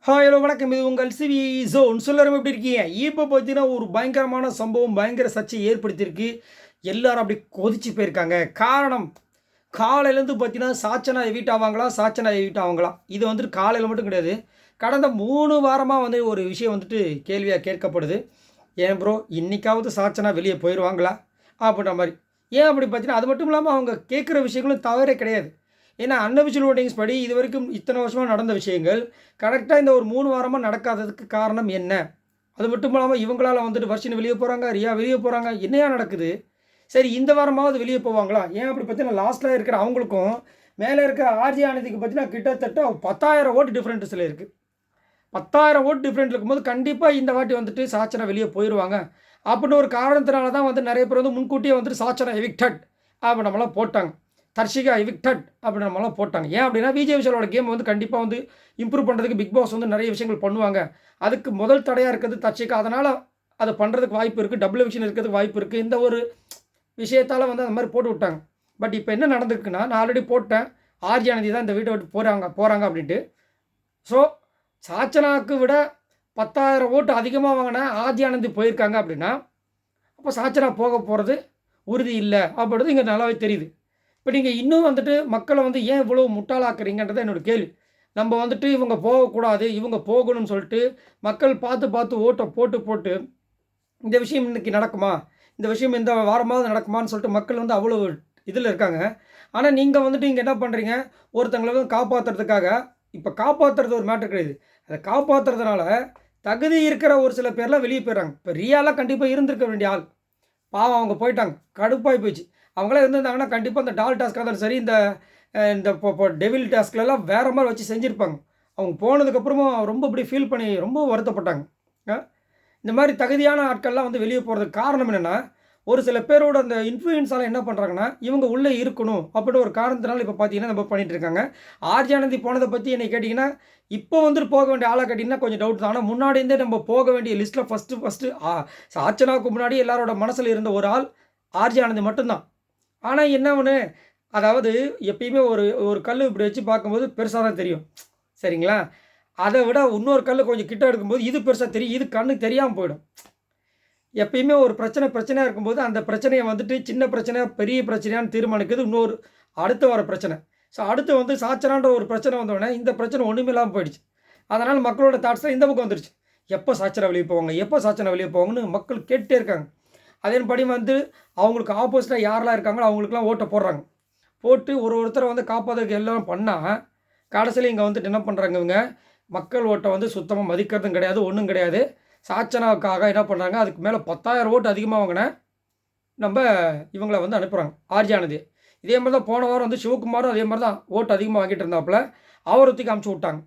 Hi hello வணக்கம். இது உங்கள் சிவி ஜோன். சொல்லரும் எப்படி இருக்கீங்க? இப்போ பார்த்தீங்கன்னா ஒரு பயங்கரமான சம்பவம் பயங்கர சர்ச்சையை ஏற்படுத்தியிருக்கு. எல்லாரும் அப்படி கொதிச்சு போயிருக்காங்க. காரணம், காலையிலேருந்து பார்த்தீங்கன்னா சாச்சனா எவிட் ஆவாங்களா, சாச்சனா எவிட் ஆவாங்களா, இது வந்துட்டு காலையில் மட்டும் கிடையாது, கடந்த 3 வாரமாக வந்து ஒரு விஷயம் வந்துட்டு கேள்வியாக கேட்கப்படுது. ஏன் ப்ரோ இன்னைக்காவது சாச்சனா வெளியே போயிடுவாங்களா அப்படின்ற மாதிரி. ஏன் அப்படி பார்த்தீங்கன்னா அது மட்டும் இல்லாமல் அவங்க கேட்குற விஷயங்களும் தவறே கிடையாது. ஏன்னா அன்அஃபிஷியல் வோட்டிங்ஸ் படி இது வரைக்கும் இத்தனை வருஷமாக நடந்த விஷயங்கள் கரெக்டாக இந்த ஒரு 3 வாரமாக நடக்காததுக்கு காரணம் என்ன? அது மட்டும் இல்லாமல் இவங்களால வந்துட்டு வர்ஷினி வெளியே போகிறாங்க, ரியா வெளியே போகிறாங்க, என்னையா நடக்குது? சரி இந்த வாரமாவது வெளியே போவாங்களா? ஏன் அப்படி பார்த்தீங்கன்னா லாஸ்ட்டில் இருக்கிற அவங்களுக்கும் மேலே இருக்கிற ஆர்ஜி ஆனந்திக்கு பார்த்தீங்கன்னா கிட்டத்தட்ட 10,000 ஓட்டு டிஃப்ரெண்ட்ஸில் இருக்குது. 10,000 ஓட்டு டிஃப்ரெண்ட் இருக்கும்போது கண்டிப்பாக இந்த வாட்டி வந்துட்டு சாச்சனா வெளியே போயிடுவாங்க அப்படின்னு ஒரு காரணத்தினால தான் வந்து நிறைய பேர் வந்து முன்கூட்டியே வந்துட்டு சாச்சனா எவிக்டட் அப்படி நம்மளாம் போட்டாங்க. தர்ஷிகா எவிக்டட் அப்படின்னு நம்மளாம் போட்டாங்க. ஏன் அப்படின்னா விஜய் விஷாலோட கேம் வந்து கண்டிப்பாக வந்து இம்ப்ரூவ் பண்ணுறதுக்கு பிக் பாஸ் வந்து நிறைய விஷயங்கள் பண்ணுவாங்க. அதுக்கு முதல் தடையாக இருக்கிறது தர்ஷிகா. அதனால் அதை பண்ணுறதுக்கு வாய்ப்பு இருக்குது, டபுள் விஷயம் இருக்கிறதுக்கு வாய்ப்பு இருக்குது. இந்த ஒரு விஷயத்தால் வந்து அந்த மாதிரி போட்டு விட்டாங்க. பட் இப்போ என்ன நடந்திருக்குன்னா, நான் ஆல்ரெடி போட்டேன், ஆர்ஜி ஆனந்தி தான் இந்த வீட்டை விட்டு போகிறாங்க அப்படின்ட்டு. ஸோ சாச்சனாவுக்கு விட 10,000 ஓட்டு அதிகமாக வாங்கின ஆர்ஜி ஆனந்தி போயிருக்காங்க அப்படின்னா, அப்போ சாச்சனா போக போகிறது உறுதி இல்லை அப்படின்றது இங்கே நல்லாவே தெரியுது. இப்போ நீங்கள் இன்னும் வந்துட்டு மக்களை வந்து ஏன் இவ்வளோ முட்டாளாக்குறீங்கன்றது என்னோடய கேள்வி. நம்ம வந்துட்டு இவங்க போகக்கூடாது, இவங்க போகணும்னு சொல்லிட்டு மக்கள் பார்த்து பார்த்து ஓட்டை போட்டு போட்டு இந்த விஷயம் இன்றைக்கி நடக்குமா, இந்த விஷயம் இந்த வாரமாவது நடக்குமான்னு சொல்லிட்டு மக்கள் வந்து அவ்வளோ இதில் இருக்காங்க. ஆனால் நீங்கள் வந்துட்டு இங்கே என்ன பண்ணுறீங்க, ஒருத்தங்களை வந்து காப்பாற்றுறதுக்காக, இப்போ காப்பாற்றுறது ஒரு மேட்டர் கிடையாது, அதை காப்பாற்றுறதுனால தகுதி இருக்கிற ஒரு சில பேர்லாம் வெளியே போயிடுறாங்க. இப்போ ரியாலாம் கண்டிப்பாக இருந்திருக்க வேண்டிய ஆள், பாவம் அவங்க போயிட்டாங்க, கடுப்பாகி போயிடுச்சு. அவங்களாம் இருந்திருந்தாங்கன்னா கண்டிப்பாக இந்த டால் டாஸ்க்காக இருந்தாலும் சரி, இந்த இப்போ டெவில் டாஸ்க்லலாம் வேறு மாதிரி வச்சு செஞ்சுருப்பாங்க. அவங்க போனதுக்கப்புறமும் ரொம்ப இப்படி ஃபீல் பண்ணி ரொம்ப வருத்தப்பட்டாங்க. இந்த மாதிரி தகுதியான ஆட்கள்லாம் வந்து வெளியே போகிறதுக்கு காரணம் என்னென்னா, ஒரு சில பேரோட அந்த இன்ஃப்ளூயன்ஸால் என்ன பண்ணுறாங்கன்னா, இவங்க உள்ளே இருக்கணும் அப்படின்னு ஒரு காரணத்தினால இப்போ பார்த்தீங்கன்னா நம்ம பண்ணிகிட்டு இருக்காங்க. ஆர்ஜி ஆனந்தி போனதை பற்றி என்னை கேட்டிங்கன்னா, இப்போ வந்துட்டு போக வேண்டிய ஆளாக கேட்டிங்கன்னா கொஞ்சம் டவுட் தான். ஆனால் முன்னாடி இருந்தே நம்ம போக வேண்டிய லிஸ்ட்டில் ஃபஸ்ட்டு அர்ச்சனாவுக்கு முன்னாடி எல்லாரோட மனசில் இருந்த ஒரு ஆள் ஆர்ஜி ஆனந்தி மட்டும்தான். ஆனால் என்ன ஒன்று, அதாவது எப்பயுமே ஒரு ஒரு கல் இப்படி வச்சு பார்க்கும்போது பெருசாக தான் தெரியும், சரிங்களா? அதை விட இன்னொரு கல் கொஞ்சம் கிட்ட எடுக்கும்போது இது பெருசாக தெரியும், இது கண்ணுக்கு தெரியாமல் போயிடும். எப்பயுமே ஒரு பிரச்சனையாக இருக்கும்போது அந்த பிரச்சனையை வந்துட்டு சின்ன பிரச்சனை பெரிய பிரச்சனையான்னு தீர்மானிக்கிறது இன்னொரு அடுத்து வர பிரச்சனை. ஸோ அடுத்து வந்து சாச்சனான்ற ஒரு பிரச்சனை வந்தோடனே இந்த பிரச்சனை ஒன்றுமே இல்லாமல் போயிடுச்சு. அதனால் மக்களோட தாட்ஸ் இந்த பக்கம் வந்துடுச்சு, எப்போ சாச்சனா வெளியே போவாங்க, எப்போ சாச்சனா வெளியே போவாங்கன்னு மக்கள் கேட்டே இருக்காங்க. அதன்படி வந்து அவங்களுக்கு ஆப்போசிட்டாக யாரெல்லாம் இருக்காங்களோ அவங்களுக்குலாம் ஓட்டை போடுறாங்க. போட்டு ஒருத்தரை வந்து காப்பாற்றுறதுக்கு எல்லாம் பண்ணால் கடைசியில் இங்கே வந்துட்டு என்ன பண்ணுறாங்க, இவங்க மக்கள் ஓட்டை வந்து சுத்தமாக மதிக்கிறதும் கிடையாது, ஒன்றும் கிடையாது. சாச்சனாவுக்காக என்ன பண்ணுறாங்க, அதுக்கு மேலே 10,000 ஓட்டு அதிகமாக வாங்கின நம்ம இவங்களை வந்து அனுப்புகிறாங்க ஆர்ஜி ஆனந்தி. இதே மாதிரி தான் போன வாரம் வந்து சிவகுமாரும் அதே மாதிரி தான் ஓட்டு அதிகமாக வாங்கிட்டு இருந்தாப்புல, அவரத்துக்கு அமுச்சு விட்டாங்க.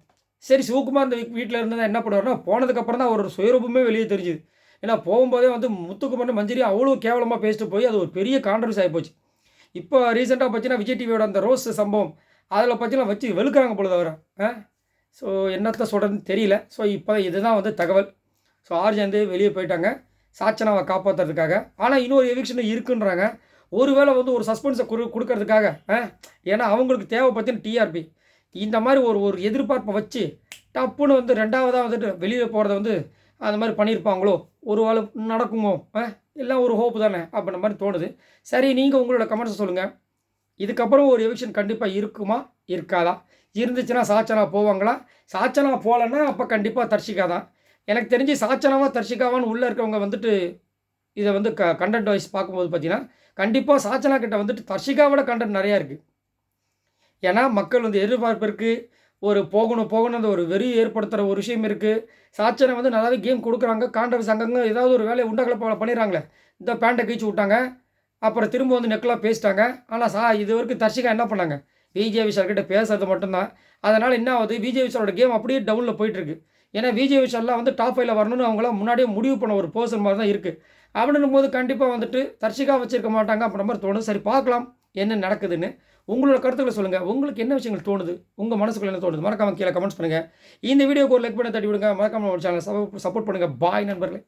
சரி சிவகுமார் இந்த வீட்டில் இருந்தால் என்ன பண்ணுவார்னா, போனதுக்கப்புறம் தான் அவரோட சுயரூபமே வெளியே தெரிஞ்சுது. ஏன்னா போகும்போதே வந்து முத்துக்குமரன் மஞ்சரி அவ்வளோ கேவலமாக பேசிட்டு போய் அது ஒரு பெரிய கான்ட்ரவர்சி ஆகிப்போச்சு. இப்போ ரீசெண்டாக பார்த்தீங்கன்னா விஜய் டிவியோட அந்த ரோஸ் சம்பவம் அதில் பார்த்தீங்கன்னா வச்சு வெளுக்கிறாங்க பொழுது அவரை. ஸோ என்னத்தை சொல்கிறதுன்னு தெரியல. ஸோ இப்போ இதுதான் வந்து தகவல். ஸோ ஆர்ஜி வந்து வெளியே போயிட்டாங்க சாச்சனாவை காப்பாற்றுறதுக்காக. ஆனால் இன்னொரு எவிக்ஷன் இருக்குன்றாங்க. ஒருவேளை வந்து ஒரு சஸ்பென்ஸை கொடுக்கறதுக்காக. ஏன்னா அவங்களுக்கு தேவை பார்த்தீங்கன்னா டிஆர்பி. இந்த மாதிரி ஒரு ஒரு எதிர்பார்ப்பை வச்சு டப்புன்னு வந்து ரெண்டாவதாக வந்துட்டு வெளியே போகிறத வந்து அந்த மாதிரி பண்ணியிருப்பாங்களோ, ஒரு வேளை நடக்குமோ, எல்லாம் ஒரு ஹோப்பு தானே அப்படின்ற மாதிரி தோணுது. சரி நீங்கள் உங்களோட கமெண்ட்ஸை சொல்லுங்கள். இதுக்கப்புறம் ஒரு எவிக்ஷன் கண்டிப்பாக இருக்குமா இருக்காதா? இருந்துச்சுன்னா சாச்சனா போவாங்களா? சாச்சனா போகலன்னா அப்போ கண்டிப்பாக தர்ஷிகா தான். எனக்கு தெரிஞ்சு சாச்சனாவா தர்ஷிகாவான்னு உள்ளே இருக்கவங்க வந்துட்டு இதை வந்து கண்டென்ட் வைஸ் பார்க்கும்போது பார்த்தீங்கன்னா கண்டிப்பாக சாச்சனா கிட்ட வந்துட்டு தர்ஷிகாவோட கண்டென்ட் நிறையா இருக்குது. ஏன்னா மக்கள் வந்து எதிர்பார்ப்பு இருக்குது, ஒரு போகணும் அந்த ஒரு வெறி ஏற்படுத்துகிற ஒரு விஷயம் இருக்குது. சாச்சனை வந்து நல்லாவே கேம் கொடுக்குறாங்க, கான்ட்ரவர்சி அங்கங்கே ஏதாவது ஒரு வேலையை உண்டகலப்ப பண்ணிடுறாங்களே. இந்த பேண்ட்டை கீழ்ச்சி விட்டாங்க, அப்புறம் திரும்ப வந்து நெக்கெலாம் பேசிட்டாங்க. ஆனால் இது வரைக்கும் தர்ஷிகா என்ன பண்ணாங்க, விஜய் விஷால்கிட்ட பேசுறது மட்டும்தான். அதனால் என்ன ஆகுது, விஜய் விஷாலோட கேம் அப்படியே டவுனில் போயிட்டுருக்கு. ஏன்னா விஜய் விஷால்லாம் வந்து டாப் 5ல் வரணும்னு அவங்களாம் முன்னாடியே முடிவு பண்ண ஒரு பர்சன் மாதிரி தான் இருக்குது. அப்படின்னும் போது கண்டிப்பாக வந்துட்டு தர்ஷிகா வச்சிருக்க மாட்டாங்க அப்படின்ற மாதிரி தோணுது. சரி பார்க்கலாம் என்ன நடக்குதுன்னு. உங்களோட கருத்துக்களை சொல்லுங்கள். உங்களுக்கு என்ன விஷயங்கள் தோணுது, உங்கள் மனசுக்குள்ள என்ன தோணுது, மறக்காம கீழே கமெண்ட்ஸ் பண்ணுங்கள். இந்த வீடியோக்கு ஒரு லைக் பண்ணி தட்டி விடுங்க. மறக்காம ஒரு சேனலை சப்போர்ட் பண்ணுங்கள். பாய் நண்பர்களே.